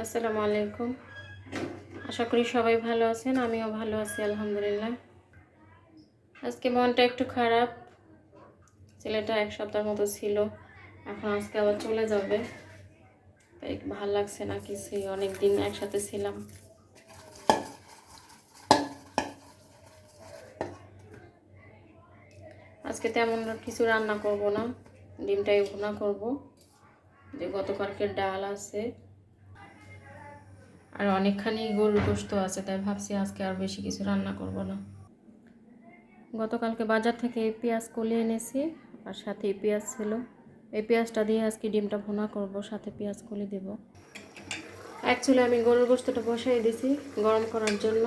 আসসালামু আলাইকুম। আশা করি সবাই ভালো আছেন, আমিও ভালো আছি আলহামদুলিল্লাহ। আজকে মনটা একটু খারাপ। ছেলেটা এক সপ্তাহ মতো ছিল, এখন আজকে আবার চলে যাবে। তাই ভালো লাগছে না কিছুই, অনেক দিন একসাথে ছিলাম। আজকে তেমন কিছু রান্না করব না, ডিমটাই ভুনা করব। যে গতকালকের ডাল আছে আর অনেকখানি গরুর গোশত আছে, তাই ভাবছি আজকে আর বেশি কিছু রান্না করব না। গতকালকে বাজার থেকে পেঁয়াজ কলি এনেছি, আর সাথে পেঁয়াজ ছিল। এই পেঁয়াজটা দিয়ে আজকে ডিমটা ভুনা করব, সাথে পেঁয়াজ কলি দেব। অ্যাকচুয়ালি আমি গরুর গোশতটা বসাই দিয়েছি গরম করার জন্য,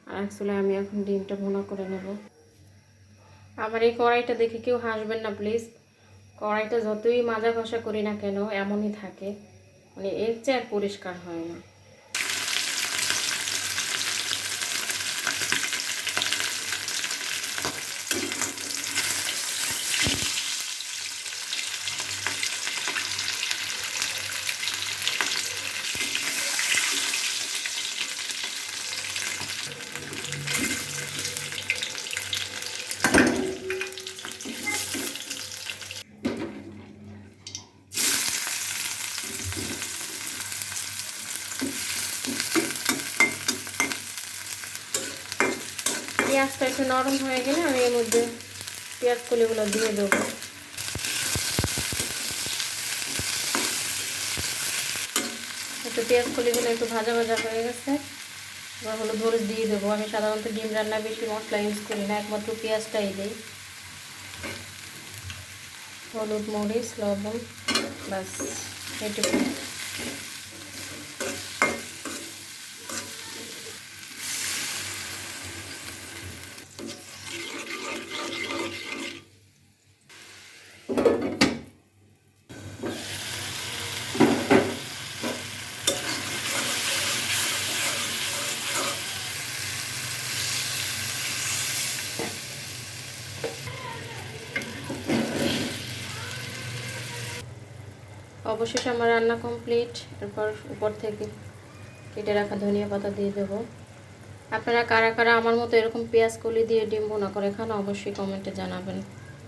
আর অ্যাকচুয়ালি আমি এখন ডিমটা ভুনা করে নেব। আমার এই কড়াইটা দেখে কেউ হাসবেন না প্লিজ। কড়াইটা যতই মাজা ঘষা করি না কেন এমনই থাকে, মানে এর চেয়ে আর পরিষ্কার হয় না। পেঁয়াজটা একটু নরম হয়ে গেলে আমি এর মধ্যে পেঁয়াজ কলিগুলো দিয়ে দেবো। একটু পেঁয়াজ কলিগুলো একটু ভাজা ভাজা হয়ে গেছে, এবার হলুদ মরিচ দিয়ে দেবো। আমি সাধারণত ডিম রান্নায় বেশি মশলা ইউজ করি না, একমাত্র পেঁয়াজটাই দিই। হলুদ মরিচ লবণ, বাস এটুকু। অবশেষে আমার রান্না কমপ্লিট। এরপর উপর থেকে কেটে রাখা ধনিয়া পাতা দিয়ে দেবো। আপনারা কারা কারা আমার মতো এরকম পেঁয়াজ কলি দিয়ে ডিম ভুনা করে খান অবশ্যই কমেন্টে জানাবেন।